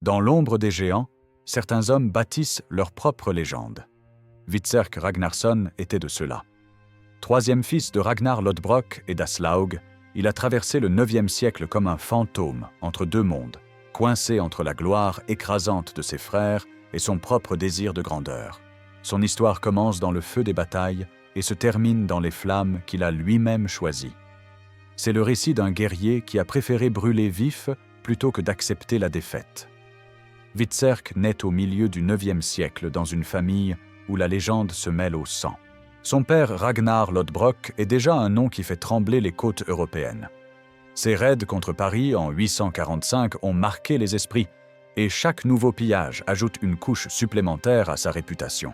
Dans l'ombre des géants, certains hommes bâtissent leur propre légende. Hvitserk Ragnarsson était de ceux-là. Troisième fils de Ragnar Lodbrok et d'Aslaug, il a traversé le 9e siècle comme un fantôme entre deux mondes, coincé entre la gloire écrasante de ses frères et son propre désir de grandeur. Son histoire commence dans le feu des batailles et se termine dans les flammes qu'il a lui-même choisies. C'est le récit d'un guerrier qui a préféré brûler vif plutôt que d'accepter la défaite. Hvitserk naît au milieu du 9e siècle dans une famille où la légende se mêle au sang. Son père Ragnar Lodbrok est déjà un nom qui fait trembler les côtes européennes. Ses raids contre Paris en 845 ont marqué les esprits, et chaque nouveau pillage ajoute une couche supplémentaire à sa réputation.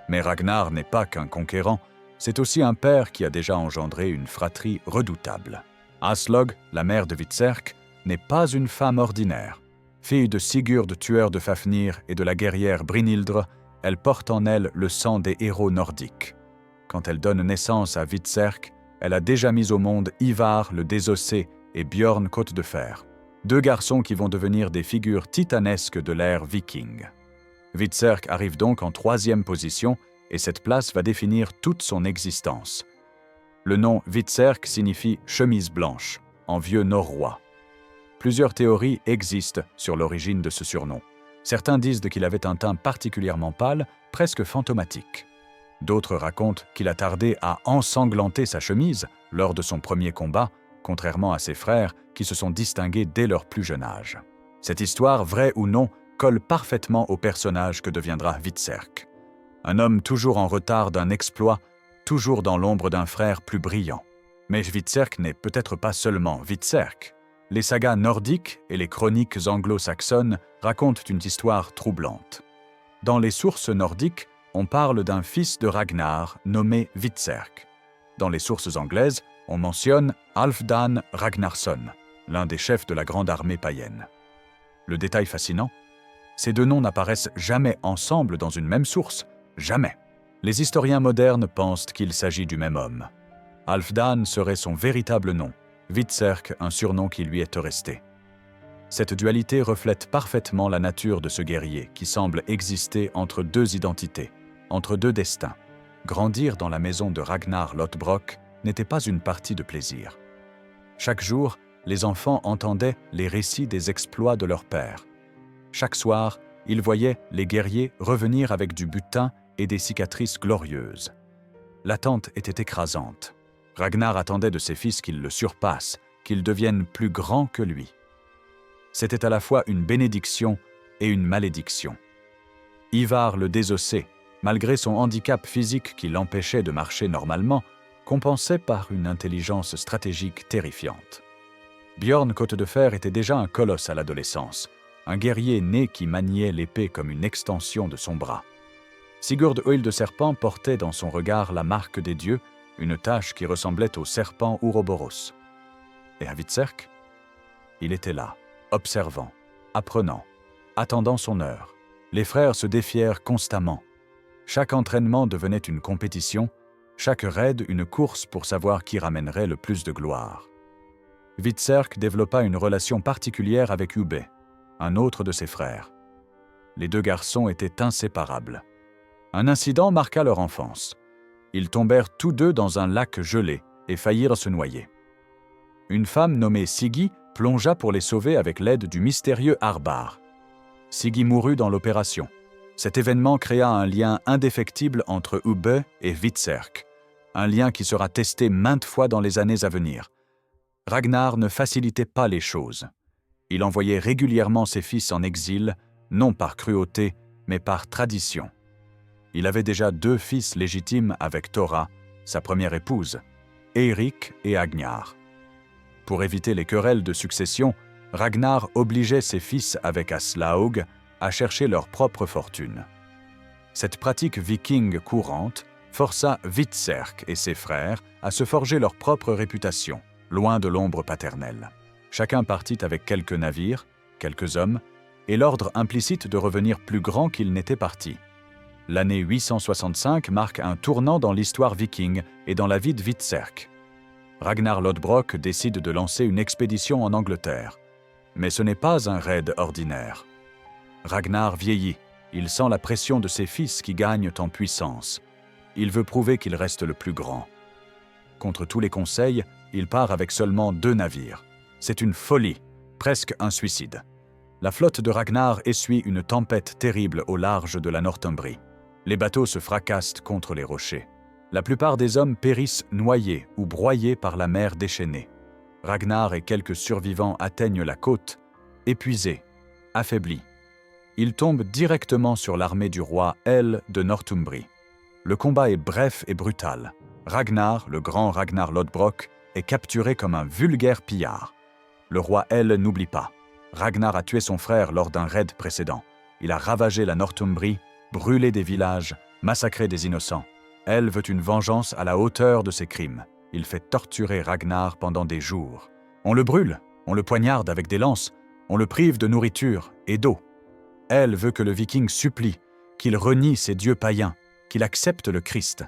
Mais Ragnar n'est pas qu'un conquérant, c'est aussi un père qui a déjà engendré une fratrie redoutable. Aslaug, la mère de Hvitserk, n'est pas une femme ordinaire. Fille de Sigurd, tueur de Fafnir, et de la guerrière Brynhildr, elle porte en elle le sang des héros nordiques. Quand elle donne naissance à Hvitserk, elle a déjà mis au monde Ivar le Désossé et Björn Côte de Fer, deux garçons qui vont devenir des figures titanesques de l'ère viking. Hvitserk arrive donc en 3e position et cette place va définir toute son existence. Le nom Hvitserk signifie « chemise blanche » en vieux norrois. Plusieurs théories existent sur l'origine de ce surnom. Certains disent qu'il avait un teint particulièrement pâle, presque fantomatique. D'autres racontent qu'il a tardé à ensanglanter sa chemise lors de son premier combat, contrairement à ses frères qui se sont distingués dès leur plus jeune âge. Cette histoire, vraie ou non, colle parfaitement au personnage que deviendra Hvitserk. Un homme toujours en retard d'un exploit, toujours dans l'ombre d'un frère plus brillant. Mais Hvitserk n'est peut-être pas seulement Hvitserk. Les sagas nordiques et les chroniques anglo-saxonnes racontent une histoire troublante. Dans les sources nordiques, on parle d'un fils de Ragnar nommé Hvitserk. Dans les sources anglaises, on mentionne Halfdan Ragnarsson, l'un des chefs de la grande armée païenne. Le détail fascinant, ces deux noms n'apparaissent jamais ensemble dans une même source, jamais. Les historiens modernes pensent qu'il s'agit du même homme. Halfdan serait son véritable nom, Hvitserk un surnom qui lui est resté. Cette dualité reflète parfaitement la nature de ce guerrier qui semble exister entre deux identités, entre deux destins. Grandir dans la maison de Ragnar Lodbrok n'était pas une partie de plaisir. Chaque jour, les enfants entendaient les récits des exploits de leur père. Chaque soir, ils voyaient les guerriers revenir avec du butin et des cicatrices glorieuses. L'attente était écrasante. Ragnar attendait de ses fils qu'ils le surpassent, qu'ils deviennent plus grands que lui. C'était à la fois une bénédiction et une malédiction. Ivar le Désossé, malgré son handicap physique qui l'empêchait de marcher normalement, compensait par une intelligence stratégique terrifiante. Björn Côte de Fer était déjà un colosse à l'adolescence, un guerrier né qui maniait l'épée comme une extension de son bras. Sigurd Œil de Serpent portait dans son regard la marque des dieux, une tache qui ressemblait au serpent Ouroboros. Et à Hvitserk, il était là, observant, apprenant, attendant son heure. Les frères se défièrent constamment. Chaque entraînement devenait une compétition, chaque raid une course pour savoir qui ramènerait le plus de gloire. Hvitserk développa une relation particulière avec Ubbe, un autre de ses frères. Les deux garçons étaient inséparables. Un incident marqua leur enfance. Ils tombèrent tous deux dans un lac gelé et faillirent se noyer. Une femme nommée Siggi plongea pour les sauver avec l'aide du mystérieux Harbar. Siggi mourut dans l'opération. Cet événement créa un lien indéfectible entre Ubbe et Hvitserk, un lien qui sera testé maintes fois dans les années à venir. Ragnar ne facilitait pas les choses. Il envoyait régulièrement ses fils en exil, non par cruauté, mais par tradition. Il avait déjà 2 fils légitimes avec Thora, sa première épouse, Eirik et Agnar. Pour éviter les querelles de succession, Ragnar obligeait ses fils avec Aslaug à chercher leur propre fortune. Cette pratique viking courante força Hvitserk et ses frères à se forger leur propre réputation, loin de l'ombre paternelle. Chacun partit avec quelques navires, quelques hommes, et l'ordre implicite de revenir plus grand qu'il n'était parti. L'année 865 marque un tournant dans l'histoire viking et dans la vie de Hvitserk. Ragnar Lodbrok décide de lancer une expédition en Angleterre. Mais ce n'est pas un raid ordinaire. Ragnar vieillit. Il sent la pression de ses fils qui gagnent en puissance. Il veut prouver qu'il reste le plus grand. Contre tous les conseils, il part avec seulement 2 navires. C'est une folie, presque un suicide. La flotte de Ragnar essuie une tempête terrible au large de la Northumbrie. Les bateaux se fracassent contre les rochers. La plupart des hommes périssent noyés ou broyés par la mer déchaînée. Ragnar et quelques survivants atteignent la côte, épuisés, affaiblis. Ils tombent directement sur l'armée du roi Hel de Northumbrie. Le combat est bref et brutal. Ragnar, le grand Ragnar Lodbrok, est capturé comme un vulgaire pillard. Le roi Hel n'oublie pas. Ragnar a tué son frère lors d'un raid précédent. Il a ravagé la Northumbrie, brûlé des villages, massacré des innocents. Hel veut une vengeance à la hauteur de ses crimes. Il fait torturer Ragnar pendant des jours. On le brûle, on le poignarde avec des lances, on le prive de nourriture et d'eau. Hel veut que le Viking supplie, qu'il renie ses dieux païens, qu'il accepte le Christ.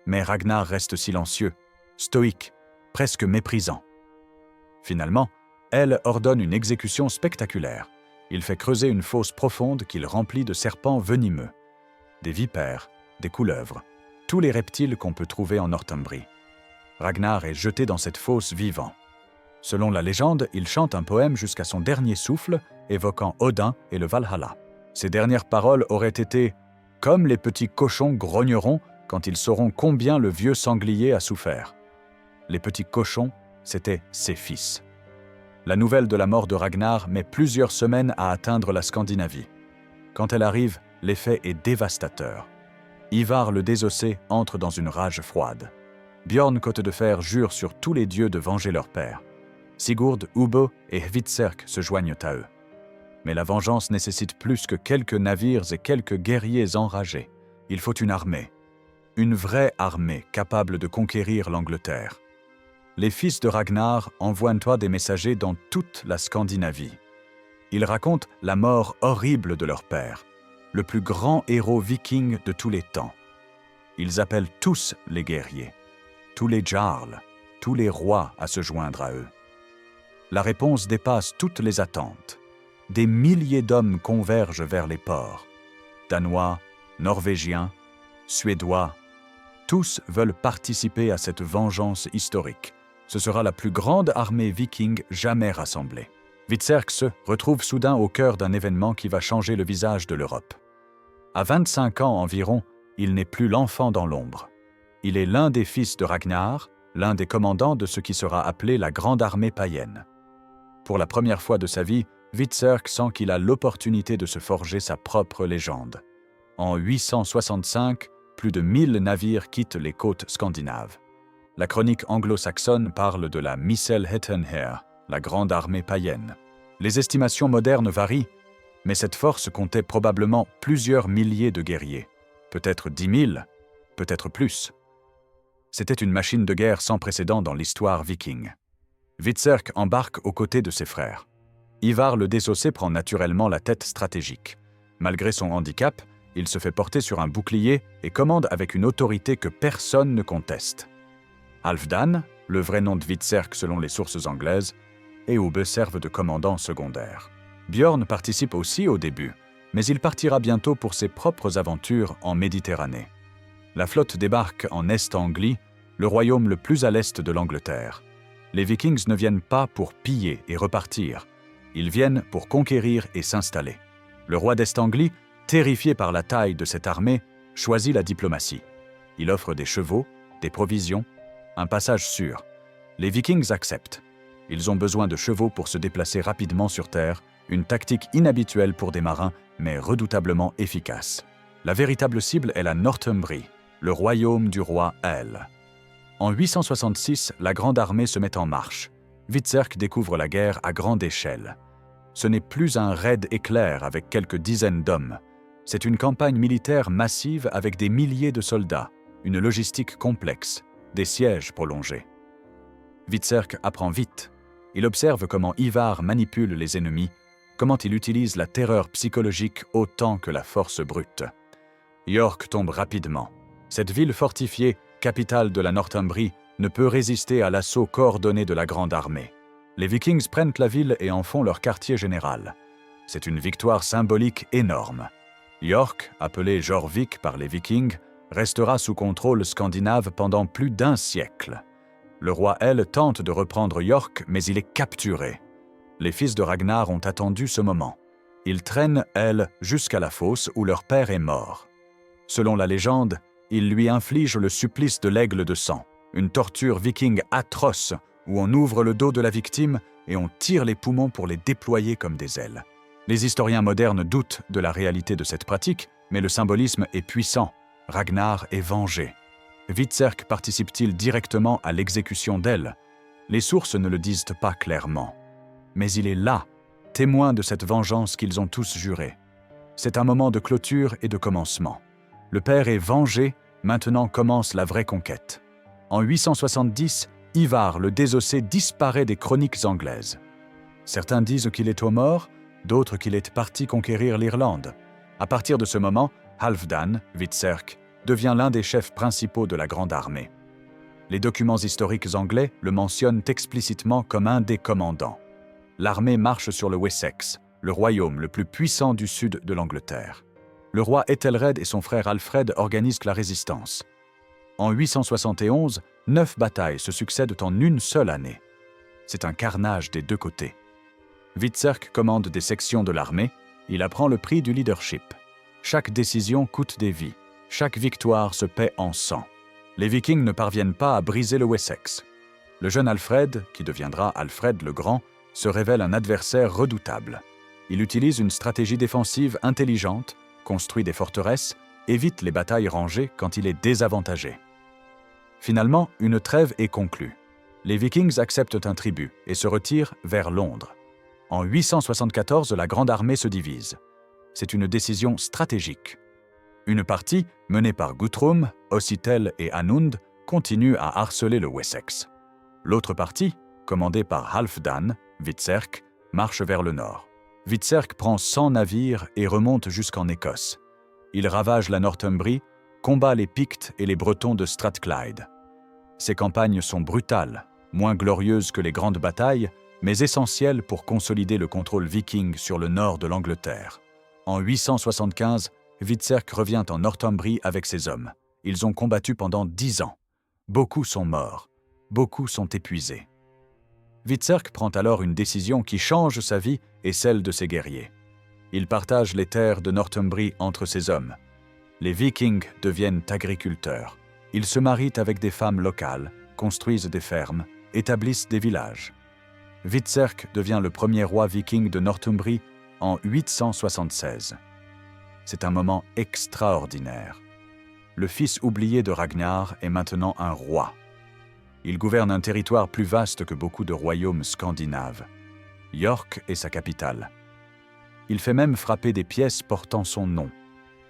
Mais Ragnar reste silencieux, stoïque, presque méprisant. Finalement, Hel ordonne une exécution spectaculaire. Il fait creuser une fosse profonde qu'il remplit de serpents venimeux, des vipères, des couleuvres, tous les reptiles qu'on peut trouver en Northumbrie. Ragnar est jeté dans cette fosse vivant. Selon la légende, il chante un poème jusqu'à son dernier souffle, évoquant Odin et le Valhalla. Ses dernières paroles auraient été « Comme les petits cochons grogneront quand ils sauront combien le vieux sanglier a souffert ». Les petits cochons, c'étaient ses fils. La nouvelle de la mort de Ragnar met plusieurs semaines à atteindre la Scandinavie. Quand elle arrive, l'effet est dévastateur. Ivar le désossé entre dans une rage froide. Bjorn Côte de Fer jure sur tous les dieux de venger leur père. Sigurd, Ubbe et Hvitserk se joignent à eux. Mais la vengeance nécessite plus que quelques navires et quelques guerriers enragés. Il faut une armée. Une vraie armée capable de conquérir l'Angleterre. Les fils de Ragnar envoient des messagers dans toute la Scandinavie. Ils racontent la mort horrible de leur père, le plus grand héros viking de tous les temps. Ils appellent tous les guerriers, tous les jarls, tous les rois à se joindre à eux. La réponse dépasse toutes les attentes. Des milliers d'hommes convergent vers les ports. Danois, Norvégiens, Suédois, tous veulent participer à cette vengeance historique. Ce sera la plus grande armée viking jamais rassemblée. Hvitserk se retrouve soudain au cœur d'un événement qui va changer le visage de l'Europe. À 25 ans environ, il n'est plus l'enfant dans l'ombre. Il est l'un des fils de Ragnar, l'un des commandants de ce qui sera appelé la Grande Armée païenne. Pour la première fois de sa vie, Hvitserk sent qu'il a l'opportunité de se forger sa propre légende. En 865, plus de 1000 navires quittent les côtes scandinaves. La chronique anglo-saxonne parle de la Misselhetenheer, la grande armée païenne. Les estimations modernes varient, mais cette force comptait probablement plusieurs milliers de guerriers. Peut-être 10 000, peut-être plus. C'était une machine de guerre sans précédent dans l'histoire viking. Hvitserk embarque aux côtés de ses frères. Ivar le désossé prend naturellement la tête stratégique. Malgré son handicap, il se fait porter sur un bouclier et commande avec une autorité que personne ne conteste. Halfdan, le vrai nom de Hvitserk selon les sources anglaises, et Ubbe servent de commandant secondaire. Bjorn participe aussi au début, mais il partira bientôt pour ses propres aventures en Méditerranée. La flotte débarque en Est-Anglie, le royaume le plus à l'est de l'Angleterre. Les Vikings ne viennent pas pour piller et repartir, ils viennent pour conquérir et s'installer. Le roi d'Est-Anglie, terrifié par la taille de cette armée, choisit la diplomatie. Il offre des chevaux, des provisions, un passage sûr. Les Vikings acceptent. Ils ont besoin de chevaux pour se déplacer rapidement sur terre, une tactique inhabituelle pour des marins, mais redoutablement efficace. La véritable cible est la Northumbrie, le royaume du roi Hel. En 866, la grande armée se met en marche. Hvitserk découvre la guerre à grande échelle. Ce n'est plus un raid éclair avec quelques dizaines d'hommes. C'est une campagne militaire massive avec des milliers de soldats, une logistique complexe, des sièges prolongés. Hvitserk apprend vite. Il observe comment Ivar manipule les ennemis, comment il utilise la terreur psychologique autant que la force brute. York tombe rapidement. Cette ville fortifiée, capitale de la Northumbrie, ne peut résister à l'assaut coordonné de la grande armée. Les Vikings prennent la ville et en font leur quartier général. C'est une victoire symbolique énorme. York, appelé Jorvik par les Vikings, restera sous contrôle scandinave pendant plus d'1 siècle. Le roi El tente de reprendre York, mais il est capturé. Les fils de Ragnar ont attendu ce moment. Ils traînent El jusqu'à la fosse où leur père est mort. Selon la légende, ils lui infligent le supplice de l'aigle de sang, une torture viking atroce où on ouvre le dos de la victime et on tire les poumons pour les déployer comme des ailes. Les historiens modernes doutent de la réalité de cette pratique, mais le symbolisme est puissant. Ragnar est vengé. Hvitserk participe-t-il directement à l'exécution d'El? Les sources ne le disent pas clairement. Mais il est là, témoin de cette vengeance qu'ils ont tous jurée. C'est un moment de clôture et de commencement. Le père est vengé, maintenant commence la vraie conquête. En 870, Ivar le Désossé disparaît des chroniques anglaises. Certains disent qu'il est mort, d'autres qu'il est parti conquérir l'Irlande. À partir de ce moment, Halfdan, Hvitserk, devient l'un des chefs principaux de la Grande Armée. Les documents historiques anglais le mentionnent explicitement comme un des commandants. L'armée marche sur le Wessex, le royaume le plus puissant du sud de l'Angleterre. Le roi Ethelred et son frère Alfred organisent la résistance. En 871, 9 batailles se succèdent en une seule année. C'est un carnage des deux côtés. Hvitserk commande des sections de l'armée, il apprend le prix du leadership. Chaque décision coûte des vies, chaque victoire se paie en sang. Les Vikings ne parviennent pas à briser le Wessex. Le jeune Alfred, qui deviendra Alfred le Grand, se révèle un adversaire redoutable. Il utilise une stratégie défensive intelligente, construit des forteresses, évite les batailles rangées quand il est désavantagé. Finalement, une trêve est conclue. Les Vikings acceptent un tribut et se retirent vers Londres. En 874, la Grande Armée se divise. C'est une décision stratégique. Une partie, menée par Guthrum, Ossithel et Anund, continue à harceler le Wessex. L'autre partie, commandée par Halfdan, Hvitserk, marche vers le nord. Hvitserk prend 100 navires et remonte jusqu'en Écosse. Il ravage la Northumbrie, combat les Pictes et les Bretons de Strathclyde. Ces campagnes sont brutales, moins glorieuses que les grandes batailles, mais essentielles pour consolider le contrôle viking sur le nord de l'Angleterre. En 875, Hvitserk revient en Northumbrie avec ses hommes. Ils ont combattu pendant 10 ans. Beaucoup sont morts, beaucoup sont épuisés. Hvitserk prend alors une décision qui change sa vie et celle de ses guerriers. Il partage les terres de Northumbrie entre ses hommes. Les Vikings deviennent agriculteurs. Ils se marient avec des femmes locales, construisent des fermes, établissent des villages. Hvitserk devient le premier roi viking de Northumbrie en 876. C'est un moment extraordinaire. Le fils oublié de Ragnar est maintenant un roi. Il gouverne un territoire plus vaste que beaucoup de royaumes scandinaves. York est sa capitale. Il fait même frapper des pièces portant son nom,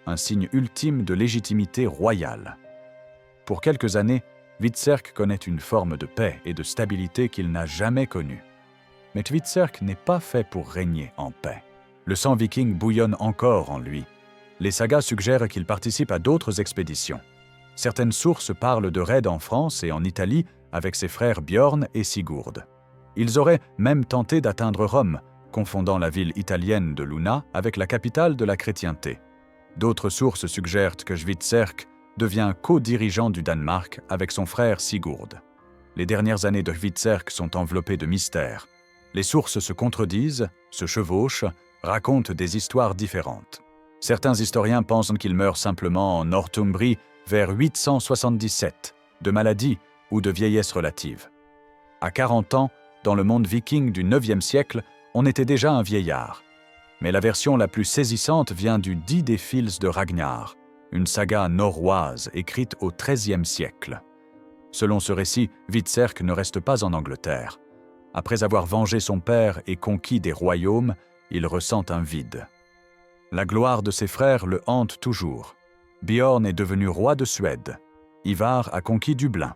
un signe ultime de légitimité royale. Pour quelques années, Hvitserk connaît une forme de paix et de stabilité qu'il n'a jamais connue. Mais Hvitserk n'est pas fait pour régner en paix. Le sang viking bouillonne encore en lui. Les sagas suggèrent qu'il participe à d'autres expéditions. Certaines sources parlent de raids en France et en Italie avec ses frères Bjorn et Sigurd. Ils auraient même tenté d'atteindre Rome, confondant la ville italienne de Luna avec la capitale de la chrétienté. D'autres sources suggèrent que Hvitserk devient co-dirigeant du Danemark avec son frère Sigurd. Les dernières années de Hvitserk sont enveloppées de mystères. Les sources se contredisent, se chevauchent, racontent des histoires différentes. Certains historiens pensent qu'il meurt simplement en Northumbrie vers 877, de maladie ou de vieillesse relative. À 40 ans, dans le monde viking du IXe siècle, on était déjà un vieillard. Mais la version la plus saisissante vient du Dit des Fils de Ragnar, une saga norroise écrite au XIIIe siècle. Selon ce récit, Hvitserk ne reste pas en Angleterre. Après avoir vengé son père et conquis des royaumes, il ressent un vide. La gloire de ses frères le hante toujours. Bjorn est devenu roi de Suède. Ivar a conquis Dublin.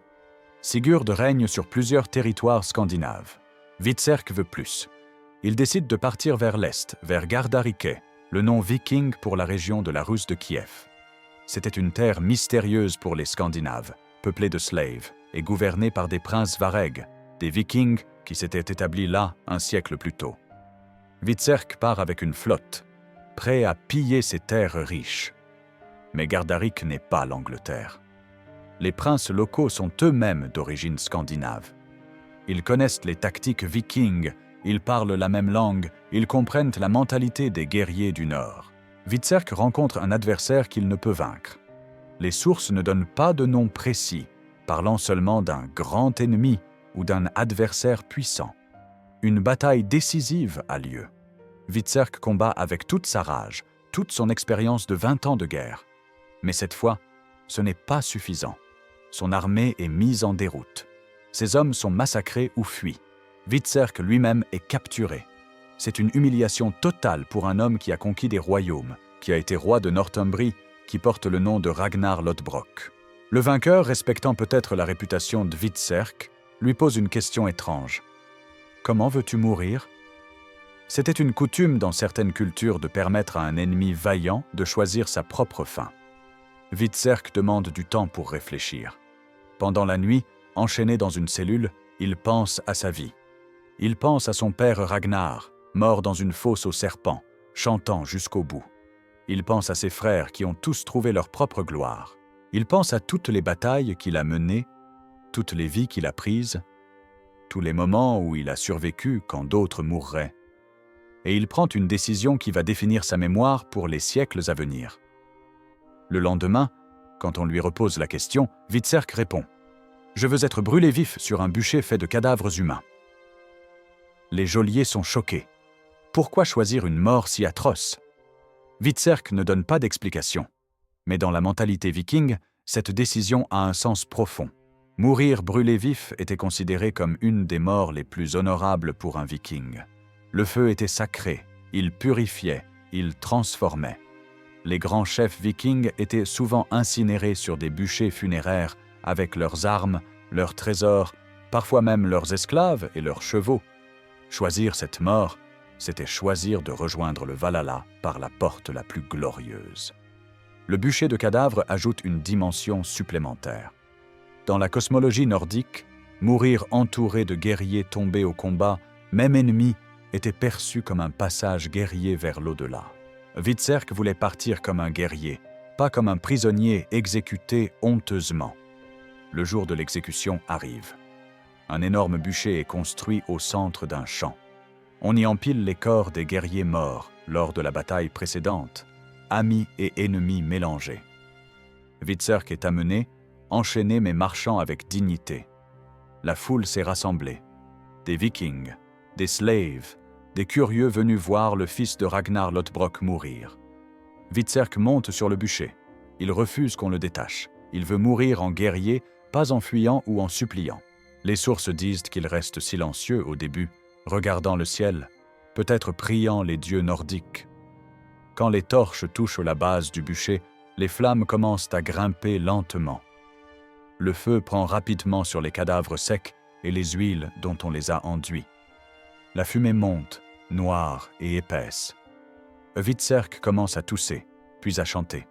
Sigurd règne sur plusieurs territoires scandinaves. Hvitserk veut plus. Il décide de partir vers l'est, vers Gardarike, le nom viking pour la région de la Rus de Kiev. C'était une terre mystérieuse pour les Scandinaves, peuplée de slaves et gouvernée par des princes varègues, des vikings qui s'étaient établis là un siècle plus tôt. Hvitserk part avec une flotte, prêt à piller ses terres riches. Mais Gardarike n'est pas l'Angleterre. Les princes locaux sont eux-mêmes d'origine scandinave. Ils connaissent les tactiques vikings, ils parlent la même langue, ils comprennent la mentalité des guerriers du Nord. Hvitserk rencontre un adversaire qu'il ne peut vaincre. Les sources ne donnent pas de nom précis, parlant seulement d'un grand ennemi ou d'un adversaire puissant. Une bataille décisive a lieu. Hvitserk combat avec toute sa rage, toute son expérience de 20 ans de guerre. Mais cette fois, ce n'est pas suffisant. Son armée est mise en déroute. Ses hommes sont massacrés ou fuient. Hvitserk lui-même est capturé. C'est une humiliation totale pour un homme qui a conquis des royaumes, qui a été roi de Northumbrie, qui porte le nom de Ragnar Lodbrok. Le vainqueur, respectant peut-être la réputation de Hvitserk, lui pose une question étrange. « Comment veux-tu mourir » C'était une coutume dans certaines cultures de permettre à un ennemi vaillant de choisir sa propre fin. Hvitserk demande du temps pour réfléchir. Pendant la nuit, enchaîné dans une cellule, il pense à sa vie. Il pense à son père Ragnar, mort dans une fosse aux serpents, chantant jusqu'au bout. Il pense à ses frères qui ont tous trouvé leur propre gloire. Il pense à toutes les batailles qu'il a menées, toutes les vies qu'il a prises, tous les moments où il a survécu quand d'autres mourraient. Et il prend une décision qui va définir sa mémoire pour les siècles à venir. Le lendemain, quand on lui repose la question, Hvitserk répond « Je veux être brûlé vif sur un bûcher fait de cadavres humains. » Les geôliers sont choqués. Pourquoi choisir une mort si atroce? Hvitserk ne donne pas d'explication. Mais dans la mentalité viking, cette décision a un sens profond. Mourir brûlé vif était considéré comme une des morts les plus honorables pour un viking. Le feu était sacré, il purifiait, il transformait. Les grands chefs vikings étaient souvent incinérés sur des bûchers funéraires avec leurs armes, leurs trésors, parfois même leurs esclaves et leurs chevaux. Choisir cette mort, c'était choisir de rejoindre le Valhalla par la porte la plus glorieuse. Le bûcher de cadavres ajoute une dimension supplémentaire. Dans la cosmologie nordique, mourir entouré de guerriers tombés au combat, même ennemis, était perçu comme un passage guerrier vers l'au-delà. Hvitserk voulait partir comme un guerrier, pas comme un prisonnier exécuté honteusement. Le jour de l'exécution arrive. Un énorme bûcher est construit au centre d'un champ. On y empile les corps des guerriers morts lors de la bataille précédente, amis et ennemis mélangés. Hvitserk est amené, enchaîné mais marchant avec dignité. La foule s'est rassemblée. Des vikings, des slaves, des curieux venus voir le fils de Ragnar Lodbrok mourir. Hvitserk monte sur le bûcher. Il refuse qu'on le détache. Il veut mourir en guerrier, pas en fuyant ou en suppliant. Les sources disent qu'il reste silencieux au début, regardant le ciel, peut-être priant les dieux nordiques. Quand les torches touchent la base du bûcher, les flammes commencent à grimper lentement. Le feu prend rapidement sur les cadavres secs et les huiles dont on les a enduits. La fumée monte, noire et épaisse. Hvitserk commence à tousser, puis à chanter.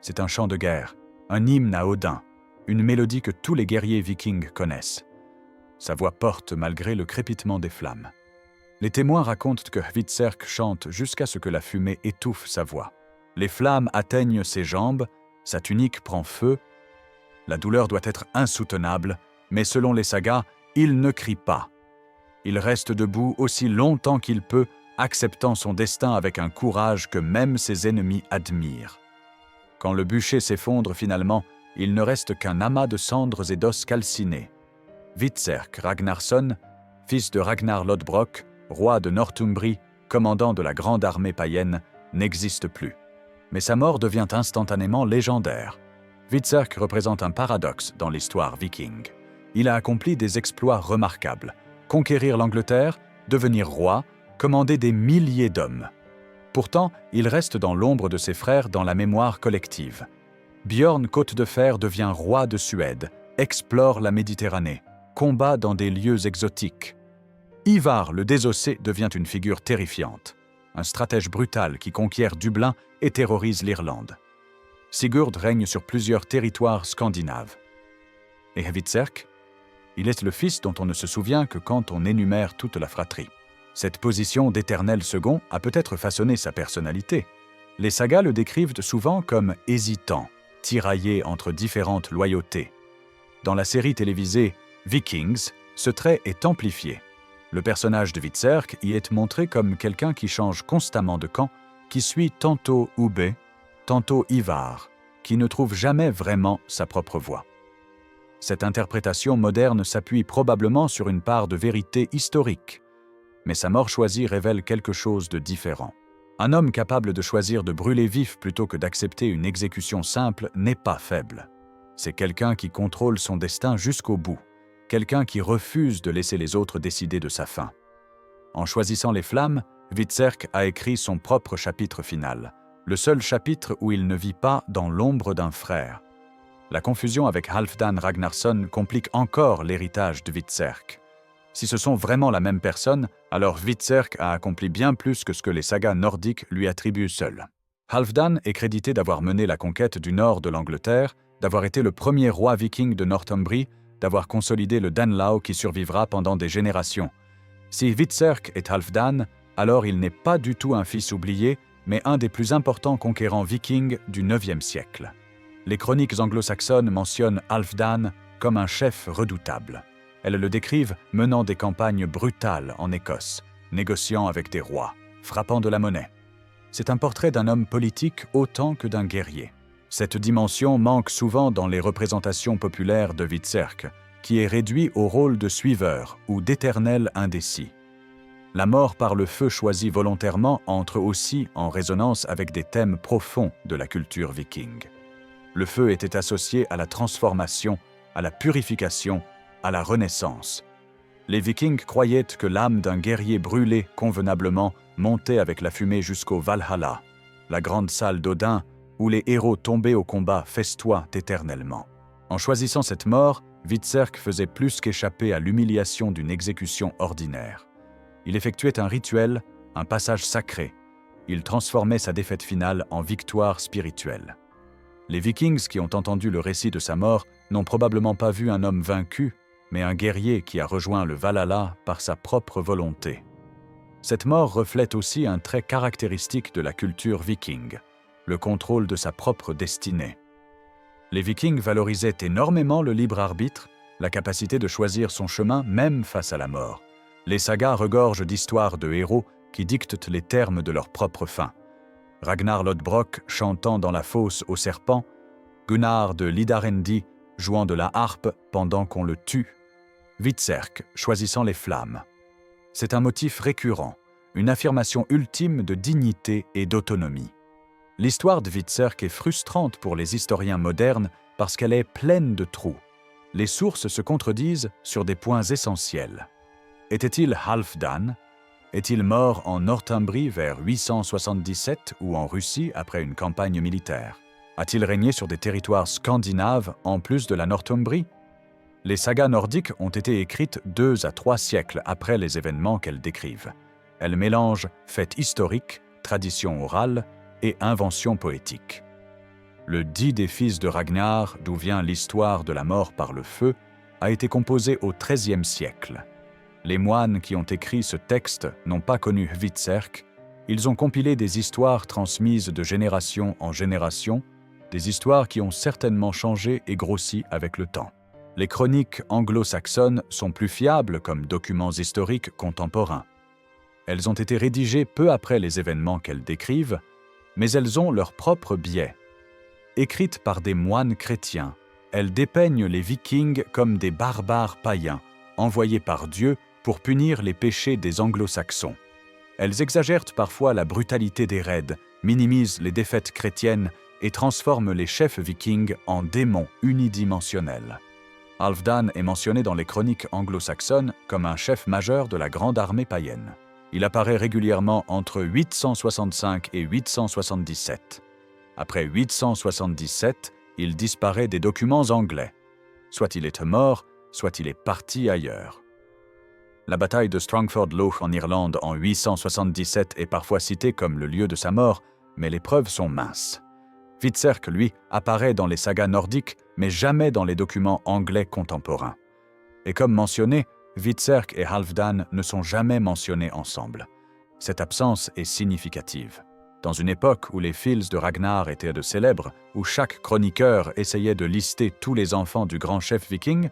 C'est un chant de guerre, un hymne à Odin, une mélodie que tous les guerriers vikings connaissent. Sa voix porte malgré le crépitement des flammes. Les témoins racontent que Hvitserk chante jusqu'à ce que la fumée étouffe sa voix. Les flammes atteignent ses jambes, sa tunique prend feu. La douleur doit être insoutenable, mais selon les sagas, il ne crie pas. Il reste debout aussi longtemps qu'il peut, acceptant son destin avec un courage que même ses ennemis admirent. Quand le bûcher s'effondre finalement, il ne reste qu'un amas de cendres et d'os calcinés. Hvitserk Ragnarsson, fils de Ragnar Lodbrok, roi de Northumbrie, commandant de la grande armée païenne, n'existe plus. Mais sa mort devient instantanément légendaire. Hvitserk représente un paradoxe dans l'histoire viking. Il a accompli des exploits remarquables. Conquérir l'Angleterre, devenir roi, commander des milliers d'hommes. Pourtant, il reste dans l'ombre de ses frères dans la mémoire collective. Björn Côte de Fer devient roi de Suède, explore la Méditerranée, combat dans des lieux exotiques. Ivar le Désossé devient une figure terrifiante, un stratège brutal qui conquiert Dublin et terrorise l'Irlande. Sigurd règne sur plusieurs territoires scandinaves. Et Hvitserk? Il est le fils dont on ne se souvient que quand on énumère toute la fratrie. Cette position d'éternel second a peut-être façonné sa personnalité. Les sagas le décrivent souvent comme hésitant, tiraillé entre différentes loyautés. Dans la série télévisée Vikings, ce trait est amplifié. Le personnage de Hvitserk y est montré comme quelqu'un qui change constamment de camp, qui suit tantôt Ubbe, tantôt Ivar, qui ne trouve jamais vraiment sa propre voie. Cette interprétation moderne s'appuie probablement sur une part de vérité historique, mais sa mort choisie révèle quelque chose de différent. Un homme capable de choisir de brûler vif plutôt que d'accepter une exécution simple n'est pas faible. C'est quelqu'un qui contrôle son destin jusqu'au bout, quelqu'un qui refuse de laisser les autres décider de sa fin. En choisissant les flammes, Hvitserk a écrit son propre chapitre final, le seul chapitre où il ne vit pas dans l'ombre d'un frère. La confusion avec Halfdan Ragnarsson complique encore l'héritage de Hvitserk. Si ce sont vraiment la même personne, alors Hvitserk a accompli bien plus que ce que les sagas nordiques lui attribuent seuls. Halfdan est crédité d'avoir mené la conquête du nord de l'Angleterre, d'avoir été le premier roi viking de Northumbrie, d'avoir consolidé le Danelaw qui survivra pendant des générations. Si Hvitserk est Halfdan, alors il n'est pas du tout un fils oublié, mais un des plus importants conquérants vikings du IXe siècle. Les chroniques anglo-saxonnes mentionnent Halfdan comme un chef redoutable. Elles le décrivent menant des campagnes brutales en Écosse, négociant avec des rois, frappant de la monnaie. C'est un portrait d'un homme politique autant que d'un guerrier. Cette dimension manque souvent dans les représentations populaires de Hvitserk, qui est réduit au rôle de suiveur ou d'éternel indécis. La mort par le feu choisi volontairement entre aussi en résonance avec des thèmes profonds de la culture viking. Le feu était associé à la transformation, à la purification, à la renaissance. Les Vikings croyaient que l'âme d'un guerrier brûlé convenablement montait avec la fumée jusqu'au Valhalla, la grande salle d'Odin où les héros tombés au combat festoient éternellement. En choisissant cette mort, Hvitserk faisait plus qu'échapper à l'humiliation d'une exécution ordinaire. Il effectuait un rituel, un passage sacré. Il transformait sa défaite finale en victoire spirituelle. Les Vikings qui ont entendu le récit de sa mort n'ont probablement pas vu un homme vaincu, mais un guerrier qui a rejoint le Valhalla par sa propre volonté. Cette mort reflète aussi un trait caractéristique de la culture viking, le contrôle de sa propre destinée. Les Vikings valorisaient énormément le libre arbitre, la capacité de choisir son chemin même face à la mort. Les sagas regorgent d'histoires de héros qui dictent les termes de leur propre fin. Ragnar Lodbrok chantant dans la fosse au serpent, Gunnar de Lidarendi jouant de la harpe pendant qu'on le tue, Hvitserk choisissant les flammes. C'est un motif récurrent, une affirmation ultime de dignité et d'autonomie. L'histoire de Hvitserk est frustrante pour les historiens modernes parce qu'elle est pleine de trous. Les sources se contredisent sur des points essentiels. Était-il Halfdan? Est-il mort en Northumbrie vers 877 ou en Russie après une campagne militaire? A-t-il régné sur des territoires scandinaves en plus de la Northumbrie? Les sagas nordiques ont été écrites 2 à 3 siècles après les événements qu'elles décrivent. Elles mélangent faits historiques, tradition orale et invention poétique. Le dit des fils de Ragnar, d'où vient l'histoire de la mort par le feu, a été composé au XIIIe siècle. Les moines qui ont écrit ce texte n'ont pas connu Hvitserk, ils ont compilé des histoires transmises de génération en génération, des histoires qui ont certainement changé et grossi avec le temps. Les chroniques anglo-saxonnes sont plus fiables comme documents historiques contemporains. Elles ont été rédigées peu après les événements qu'elles décrivent, mais elles ont leur propre biais. Écrites par des moines chrétiens, elles dépeignent les Vikings comme des barbares païens, envoyés par Dieu pour punir les péchés des anglo-saxons. Elles exagèrent parfois la brutalité des raids, minimisent les défaites chrétiennes et transforment les chefs vikings en démons unidimensionnels. Halfdan est mentionné dans les chroniques anglo-saxonnes comme un chef majeur de la grande armée païenne. Il apparaît régulièrement entre 865 et 877. Après 877, il disparaît des documents anglais. Soit il est mort, soit il est parti ailleurs. La bataille de Strangford Lough en Irlande en 877 est parfois citée comme le lieu de sa mort, mais les preuves sont minces. Hvitserk, lui, apparaît dans les sagas nordiques, mais jamais dans les documents anglais contemporains. Et comme mentionné, Hvitserk et Halfdan ne sont jamais mentionnés ensemble. Cette absence est significative. Dans une époque où les fils de Ragnar étaient de célèbres, où chaque chroniqueur essayait de lister tous les enfants du grand chef viking,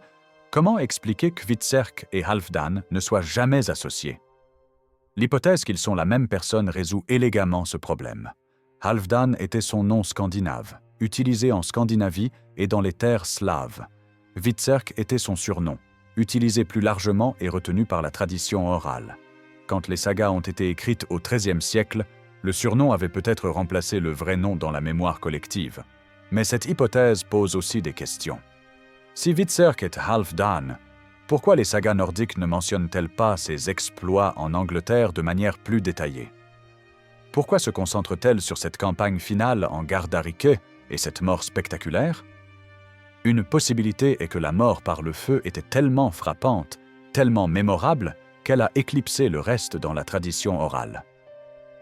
comment expliquer que Hvitserk et Halfdan ne soient jamais associés? L'hypothèse qu'ils sont la même personne résout élégamment ce problème. Halfdan était son nom scandinave, utilisé en Scandinavie et dans les terres slaves. Hvitserk était son surnom, utilisé plus largement et retenu par la tradition orale. Quand les sagas ont été écrites au XIIIe siècle, le surnom avait peut-être remplacé le vrai nom dans la mémoire collective. Mais cette hypothèse pose aussi des questions. Si Hvitserk est Halfdan, pourquoi les sagas nordiques ne mentionnent-elles pas ses exploits en Angleterre de manière plus détaillée? Pourquoi se concentrent-elles sur cette campagne finale en Gardarike et cette mort spectaculaire? Une possibilité est que la mort par le feu était tellement frappante, tellement mémorable, qu'elle a éclipsé le reste dans la tradition orale.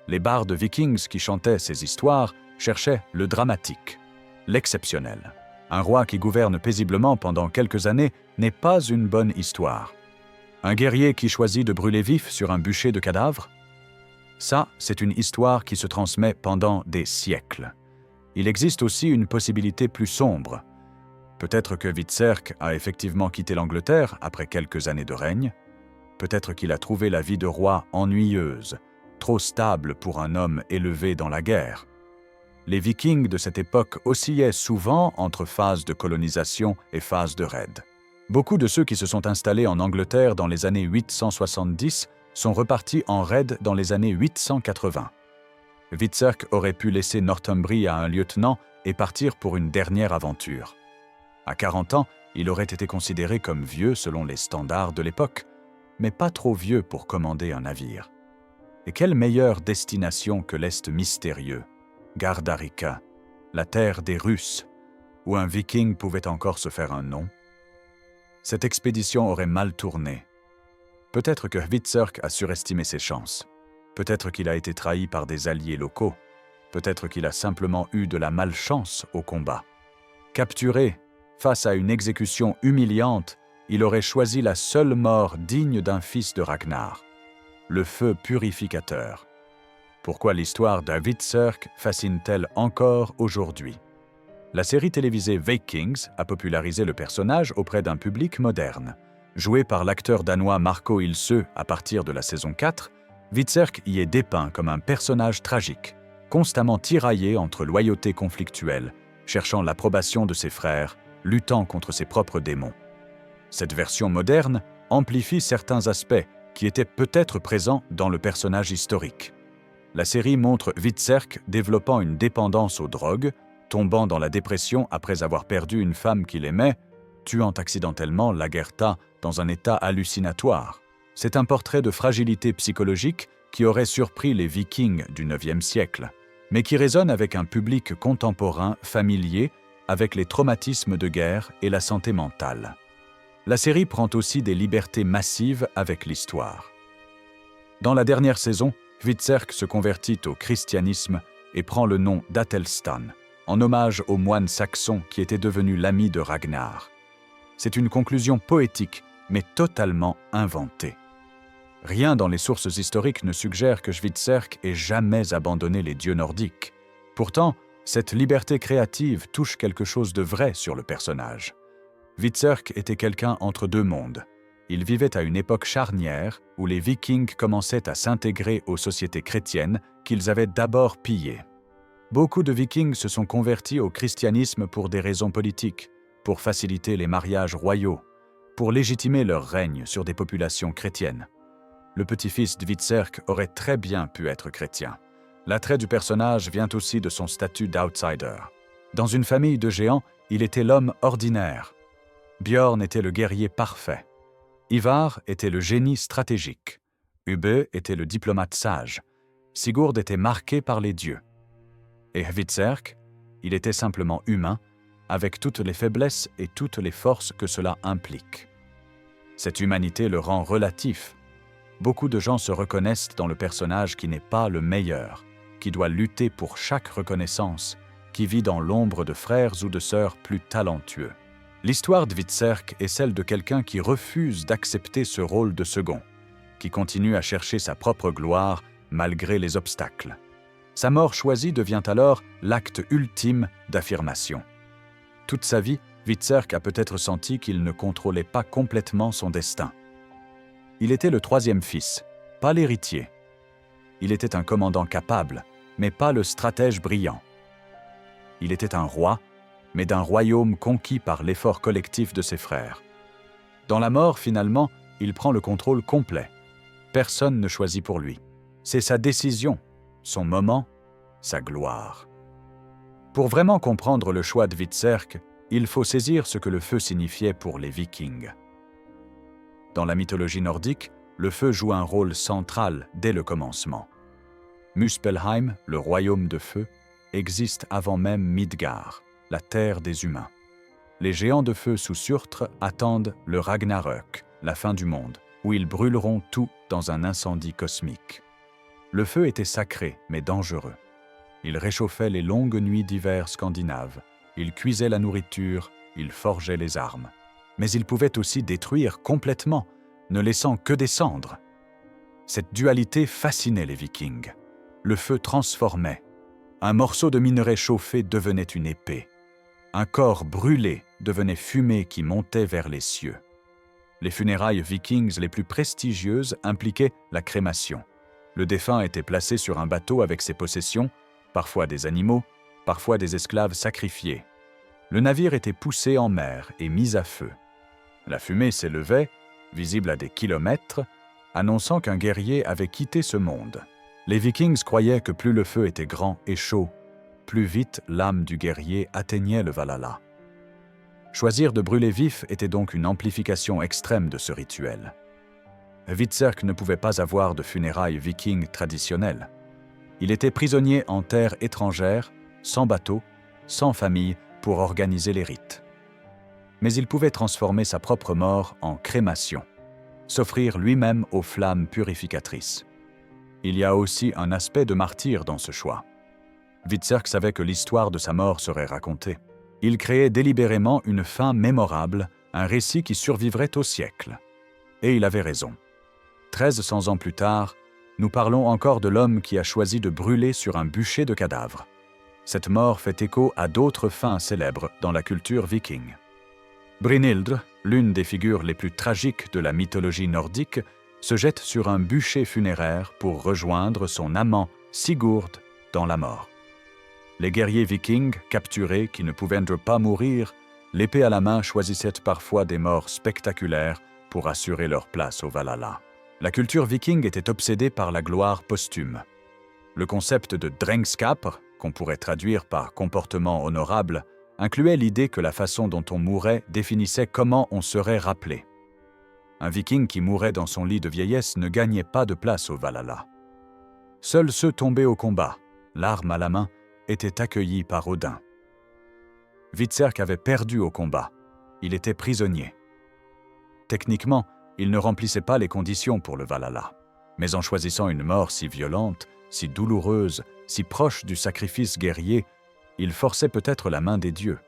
Les bardes vikings qui chantaient ces histoires cherchaient le dramatique, l'exceptionnel. Un roi qui gouverne paisiblement pendant quelques années n'est pas une bonne histoire. Un guerrier qui choisit de brûler vif sur un bûcher de cadavres? Ça, c'est une histoire qui se transmet pendant des siècles. Il existe aussi une possibilité plus sombre. Peut-être que Hvitserk a effectivement quitté l'Angleterre après quelques années de règne. Peut-être qu'il a trouvé la vie de roi ennuyeuse, trop stable pour un homme élevé dans la guerre. Les Vikings de cette époque oscillaient souvent entre phases de colonisation et phases de raid. Beaucoup de ceux qui se sont installés en Angleterre dans les années 870 sont repartis en raid dans les années 880. Hvitserk aurait pu laisser Northumbrie à un lieutenant et partir pour une dernière aventure. À 40 ans, il aurait été considéré comme vieux selon les standards de l'époque, mais pas trop vieux pour commander un navire. Et quelle meilleure destination que l'Est mystérieux, Gardarika, la terre des Russes, où un viking pouvait encore se faire un nom? Cette expédition aurait mal tourné. Peut-être que Hvitserk a surestimé ses chances. Peut-être qu'il a été trahi par des alliés locaux. Peut-être qu'il a simplement eu de la malchance au combat. Capturé, face à une exécution humiliante, il aurait choisi la seule mort digne d'un fils de Ragnar, le feu purificateur. Pourquoi l'histoire de Hvitserk fascine-t-elle encore aujourd'hui? La série télévisée Vikings a popularisé le personnage auprès d'un public moderne. Joué par l'acteur danois Marco Ilsøe à partir de la saison 4, Hvitserk y est dépeint comme un personnage tragique, constamment tiraillé entre loyautés conflictuelles, cherchant l'approbation de ses frères, luttant contre ses propres démons. Cette version moderne amplifie certains aspects qui étaient peut-être présents dans le personnage historique. La série montre Hvitserk développant une dépendance aux drogues, tombant dans la dépression après avoir perdu une femme qu'il aimait, tuant accidentellement Lagertha dans un état hallucinatoire. C'est un portrait de fragilité psychologique qui aurait surpris les Vikings du IXe siècle, mais qui résonne avec un public contemporain familier avec les traumatismes de guerre et la santé mentale. La série prend aussi des libertés massives avec l'histoire. Dans la dernière saison, Hvitserk se convertit au christianisme et prend le nom d'Athelstan, en hommage au moine saxon qui était devenu l'ami de Ragnar. C'est une conclusion poétique, mais totalement inventée. Rien dans les sources historiques ne suggère que Hvitserk ait jamais abandonné les dieux nordiques. Pourtant, cette liberté créative touche quelque chose de vrai sur le personnage. Hvitserk était quelqu'un entre deux mondes. Il vivait à une époque charnière où les Vikings commençaient à s'intégrer aux sociétés chrétiennes qu'ils avaient d'abord pillées. Beaucoup de Vikings se sont convertis au christianisme pour des raisons politiques, pour faciliter les mariages royaux, pour légitimer leur règne sur des populations chrétiennes. Le petit-fils de Hvitserk aurait très bien pu être chrétien. L'attrait du personnage vient aussi de son statut d'outsider. Dans une famille de géants, il était l'homme ordinaire. Björn était le guerrier parfait. Ivar était le génie stratégique. Ubbe était le diplomate sage. Sigurd était marqué par les dieux. Et Hvitserk, il était simplement humain, avec toutes les faiblesses et toutes les forces que cela implique. Cette humanité le rend relatif. Beaucoup de gens se reconnaissent dans le personnage qui n'est pas le meilleur, qui doit lutter pour chaque reconnaissance, qui vit dans l'ombre de frères ou de sœurs plus talentueux. L'histoire de Hvitserk est celle de quelqu'un qui refuse d'accepter ce rôle de second, qui continue à chercher sa propre gloire malgré les obstacles. Sa mort choisie devient alors l'acte ultime d'affirmation. Toute sa vie, Hvitserk a peut-être senti qu'il ne contrôlait pas complètement son destin. Il était le troisième fils, pas l'héritier. Il était un commandant capable, mais pas le stratège brillant. Il était un roi, mais d'un royaume conquis par l'effort collectif de ses frères. Dans la mort, finalement, il prend le contrôle complet. Personne ne choisit pour lui. C'est sa décision, son moment, sa gloire. Pour vraiment comprendre le choix de Hvitserk, il faut saisir ce que le feu signifiait pour les Vikings. Dans la mythologie nordique, le feu joue un rôle central dès le commencement. Muspelheim, le royaume de feu, existe avant même Midgard, la terre des humains. Les géants de feu sous Surtre attendent le Ragnarök, la fin du monde, où ils brûleront tout dans un incendie cosmique. Le feu était sacré, mais dangereux. Il réchauffait les longues nuits d'hiver scandinaves, il cuisait la nourriture, il forgeait les armes. Mais il pouvait aussi détruire complètement, ne laissant que des cendres. Cette dualité fascinait les Vikings. Le feu transformait. Un morceau de minerai chauffé devenait une épée. Un corps brûlé devenait fumée qui montait vers les cieux. Les funérailles vikings les plus prestigieuses impliquaient la crémation. Le défunt était placé sur un bateau avec ses possessions, parfois des animaux, parfois des esclaves sacrifiés. Le navire était poussé en mer et mis à feu. La fumée s'élevait, visible à des kilomètres, annonçant qu'un guerrier avait quitté ce monde. Les Vikings croyaient que plus le feu était grand et chaud, plus vite l'âme du guerrier atteignait le Valhalla. Choisir de brûler vif était donc une amplification extrême de ce rituel. Hvitserk ne pouvait pas avoir de funérailles vikings traditionnelles. Il était prisonnier en terre étrangère, sans bateau, sans famille, pour organiser les rites. Mais il pouvait transformer sa propre mort en crémation, s'offrir lui-même aux flammes purificatrices. Il y a aussi un aspect de martyr dans ce choix. Hvitserk savait que l'histoire de sa mort serait racontée. Il créait délibérément une fin mémorable, un récit qui survivrait au siècle. Et il avait raison. 1300 ans plus tard, nous parlons encore de l'homme qui a choisi de brûler sur un bûcher de cadavres. Cette mort fait écho à d'autres fins célèbres dans la culture viking. Brynhildr, l'une des figures les plus tragiques de la mythologie nordique, se jette sur un bûcher funéraire pour rejoindre son amant Sigurd dans la mort. Les guerriers vikings, capturés, qui ne pouvaient pas mourir, l'épée à la main choisissaient parfois des morts spectaculaires pour assurer leur place au Valhalla. La culture viking était obsédée par la gloire posthume. Le concept de drengskap, qu'on pourrait traduire par comportement honorable, incluait l'idée que la façon dont on mourait définissait comment on serait rappelé. Un viking qui mourait dans son lit de vieillesse ne gagnait pas de place au Valhalla. Seuls ceux tombés au combat, l'arme à la main, étaient accueillis par Odin. Hvitserk avait perdu au combat. Il était prisonnier. Techniquement, il ne remplissait pas les conditions pour le Valhalla. Mais en choisissant une mort si violente, si douloureuse, si proche du sacrifice guerrier, il forçait peut-être la main des dieux.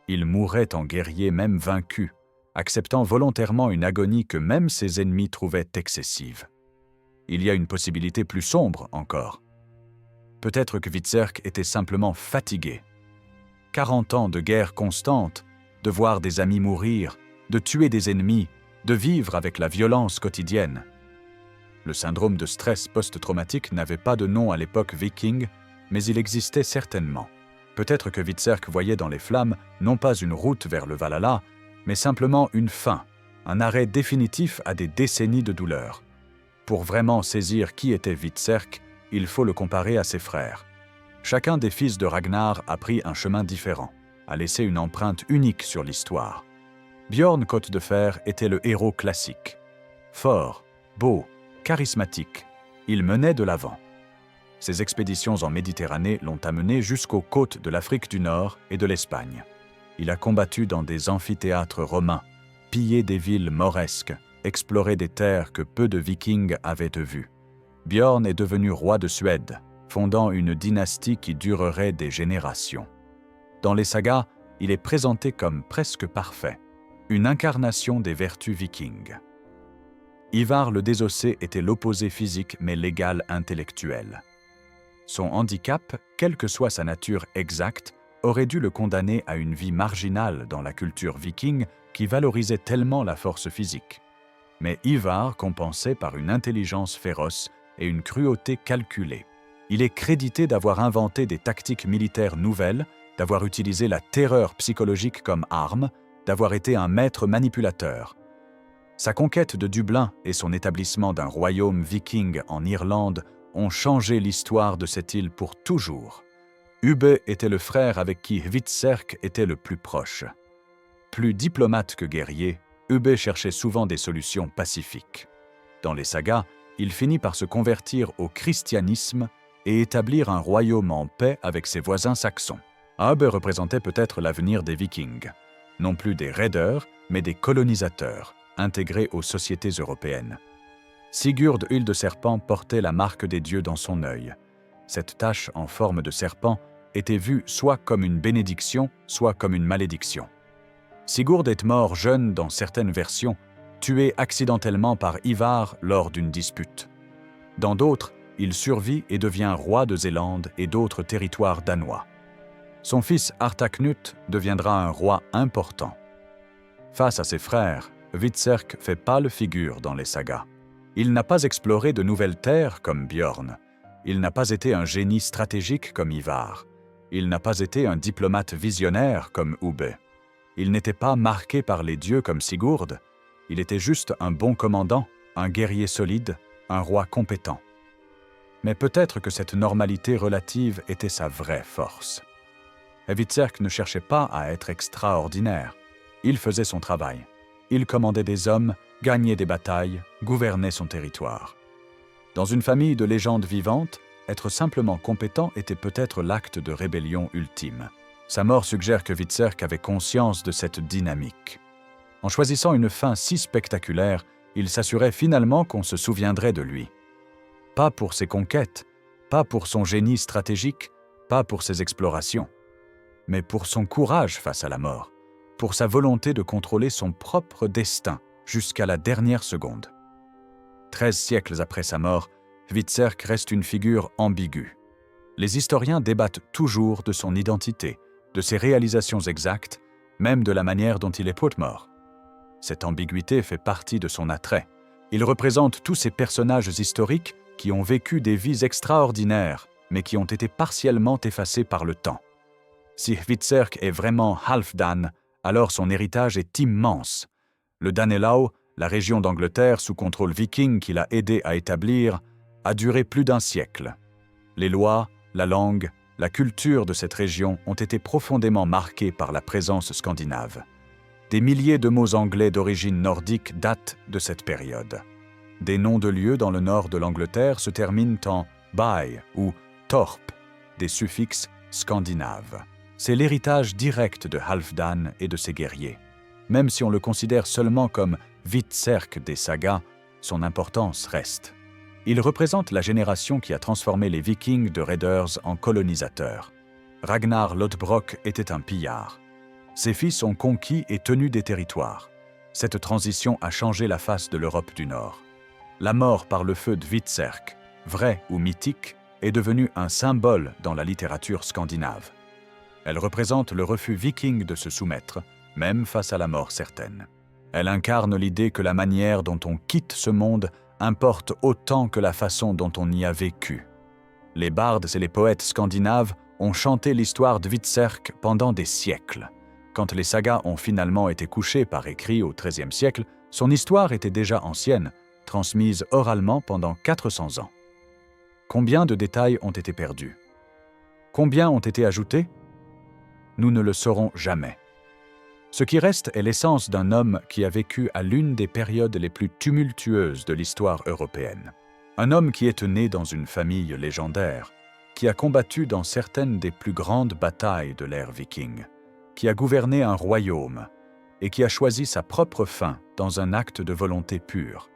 Il mourait en guerrier même vaincu, acceptant volontairement une agonie que même ses ennemis trouvaient excessive. Il y a une possibilité plus sombre encore. Peut-être que Hvitserk était simplement fatigué. 40 ans de guerre constante, de voir des amis mourir, de tuer des ennemis, de vivre avec la violence quotidienne. Le syndrome de stress post-traumatique n'avait pas de nom à l'époque viking, mais il existait certainement. Peut-être que Hvitserk voyait dans les flammes non pas une route vers le Valhalla, mais simplement une fin, un arrêt définitif à des décennies de douleur. Pour vraiment saisir qui était Hvitserk, il faut le comparer à ses frères. Chacun des fils de Ragnar a pris un chemin différent, a laissé une empreinte unique sur l'histoire. Björn Côte de Fer était le héros classique. Fort, beau, charismatique, il menait de l'avant. Ses expéditions en Méditerranée l'ont amené jusqu'aux côtes de l'Afrique du Nord et de l'Espagne. Il a combattu dans des amphithéâtres romains, pillé des villes mauresques, exploré des terres que peu de Vikings avaient vues. Björn est devenu roi de Suède, fondant une dynastie qui durerait des générations. Dans les sagas, il est présenté comme presque parfait, une incarnation des vertus vikings. Ivar le Désossé était l'opposé physique mais l'égal intellectuel. Son handicap, quelle que soit sa nature exacte, aurait dû le condamner à une vie marginale dans la culture viking qui valorisait tellement la force physique. Mais Ivar compensait par une intelligence féroce et une cruauté calculée. Il est crédité d'avoir inventé des tactiques militaires nouvelles, d'avoir utilisé la terreur psychologique comme arme, d'avoir été un maître manipulateur. Sa conquête de Dublin et son établissement d'un royaume viking en Irlande ont changé l'histoire de cette île pour toujours. Ubbe était le frère avec qui Hvitserk était le plus proche. Plus diplomate que guerrier, Ubbe cherchait souvent des solutions pacifiques. Dans les sagas, il finit par se convertir au christianisme et établir un royaume en paix avec ses voisins saxons. Ubbe représentait peut-être l'avenir des Vikings, non plus des raideurs, mais des colonisateurs, intégrés aux sociétés européennes. Sigurd Huile de Serpent portait la marque des dieux dans son œil. Cette tache en forme de serpent était vue soit comme une bénédiction, soit comme une malédiction. Sigurd est mort jeune dans certaines versions, tué accidentellement par Ivar lors d'une dispute. Dans d'autres, il survit et devient roi de Zélande et d'autres territoires danois. Son fils Harthacnut deviendra un roi important. Face à ses frères, Hvitserk fait pâle figure dans les sagas. Il n'a pas exploré de nouvelles terres comme Björn. Il n'a pas été un génie stratégique comme Ivar. Il n'a pas été un diplomate visionnaire comme Ubbe. Il n'était pas marqué par les dieux comme Sigurd. Il était juste un bon commandant, un guerrier solide, un roi compétent. Mais peut-être que cette normalité relative était sa vraie force. Hvitserk ne cherchait pas à être extraordinaire. Il faisait son travail. Il commandait des hommes, gagnait des batailles, gouvernait son territoire. Dans une famille de légendes vivantes, être simplement compétent était peut-être l'acte de rébellion ultime. Sa mort suggère que Hvitserk avait conscience de cette dynamique. En choisissant une fin si spectaculaire, il s'assurait finalement qu'on se souviendrait de lui. Pas pour ses conquêtes, pas pour son génie stratégique, pas pour ses explorations, mais pour son courage face à la mort, pour sa volonté de contrôler son propre destin jusqu'à la dernière seconde. 13 siècles après sa mort, Hvitserk reste une figure ambiguë. Les historiens débattent toujours de son identité, de ses réalisations exactes, même de la manière dont il est mort. Cette ambiguïté fait partie de son attrait. Il représente tous ces personnages historiques qui ont vécu des vies extraordinaires, mais qui ont été partiellement effacés par le temps. Si Hvitserk est vraiment Halfdan, alors son héritage est immense. Le Danelaw, la région d'Angleterre sous contrôle viking qu'il a aidé à établir, a duré plus d'un siècle. Les lois, la langue, la culture de cette région ont été profondément marquées par la présence scandinave. Des milliers de mots anglais d'origine nordique datent de cette période. Des noms de lieux dans le nord de l'Angleterre se terminent en « by » ou « torp », des suffixes scandinaves. C'est l'héritage direct de Halfdan et de ses guerriers. Même si on le considère seulement comme Hvitserk des sagas, son importance reste. Il représente la génération qui a transformé les Vikings de raiders en colonisateurs. Ragnar Lodbrok était un pillard. Ses fils ont conquis et tenu des territoires. Cette transition a changé la face de l'Europe du Nord. La mort par le feu de Hvitserk, vraie ou mythique, est devenue un symbole dans la littérature scandinave. Elle représente le refus viking de se soumettre, même face à la mort certaine. Elle incarne l'idée que la manière dont on quitte ce monde importe autant que la façon dont on y a vécu. Les bardes et les poètes scandinaves ont chanté l'histoire de Hvitserk pendant des siècles. Quand les sagas ont finalement été couchées par écrit au XIIIe siècle, son histoire était déjà ancienne, transmise oralement pendant 400 ans. Combien de détails ont été perdus? Combien ont été ajoutés? Nous ne le saurons jamais. Ce qui reste est l'essence d'un homme qui a vécu à l'une des périodes les plus tumultueuses de l'histoire européenne. Un homme qui est né dans une famille légendaire, qui a combattu dans certaines des plus grandes batailles de l'ère viking, qui a gouverné un royaume et qui a choisi sa propre fin dans un acte de volonté pure.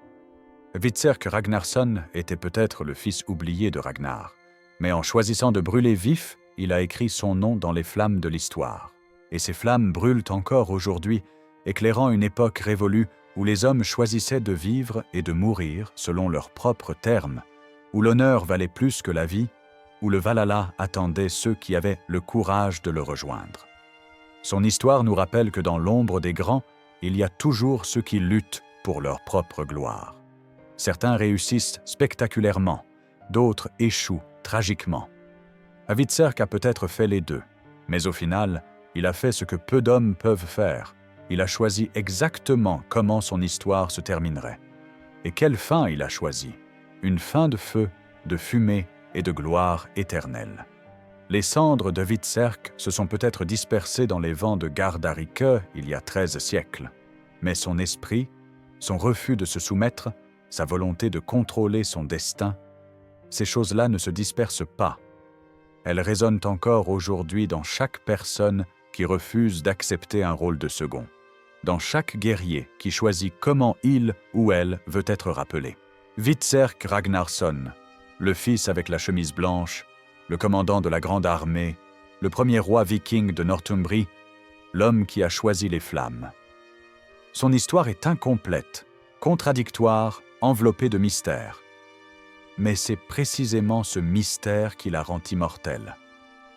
Hvitserk Ragnarsson était peut-être le fils oublié de Ragnar, mais en choisissant de brûler vif, il a écrit son nom dans les flammes de l'histoire. et ces flammes brûlent encore aujourd'hui, éclairant une époque révolue où les hommes choisissaient de vivre et de mourir selon leurs propres termes, où l'honneur valait plus que la vie, où le Valhalla attendait ceux qui avaient le courage de le rejoindre. Son histoire nous rappelle que dans l'ombre des grands, il y a toujours ceux qui luttent pour leur propre gloire. Certains réussissent spectaculairement, d'autres échouent tragiquement. Hvitserk a peut-être fait les deux, mais au final, il a fait ce que peu d'hommes peuvent faire. Il a choisi exactement comment son histoire se terminerait. Et quelle fin il a choisi? Une fin de feu, de fumée et de gloire éternelle. Les cendres de Hvitserk se sont peut-être dispersées dans les vents de Gardarike il y a 13 siècles. Mais son esprit, son refus de se soumettre, sa volonté de contrôler son destin, ces choses-là ne se dispersent pas. Elles résonnent encore aujourd'hui dans chaque personne qui refuse d'accepter un rôle de second, dans chaque guerrier qui choisit comment il ou elle veut être rappelé. Hvitserk Ragnarsson, le fils avec la chemise blanche, le commandant de la grande armée, le premier roi viking de Northumbrie, l'homme qui a choisi les flammes. Son histoire est incomplète, contradictoire, enveloppée de mystères. Mais c'est précisément ce mystère qui la rend immortelle.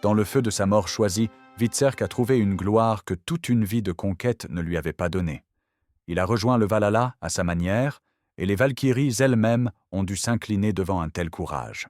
Dans le feu de sa mort choisie, Hvitserk a trouvé une gloire que toute une vie de conquête ne lui avait pas donnée. Il a rejoint le Valhalla à sa manière, et les Valkyries elles-mêmes ont dû s'incliner devant un tel courage.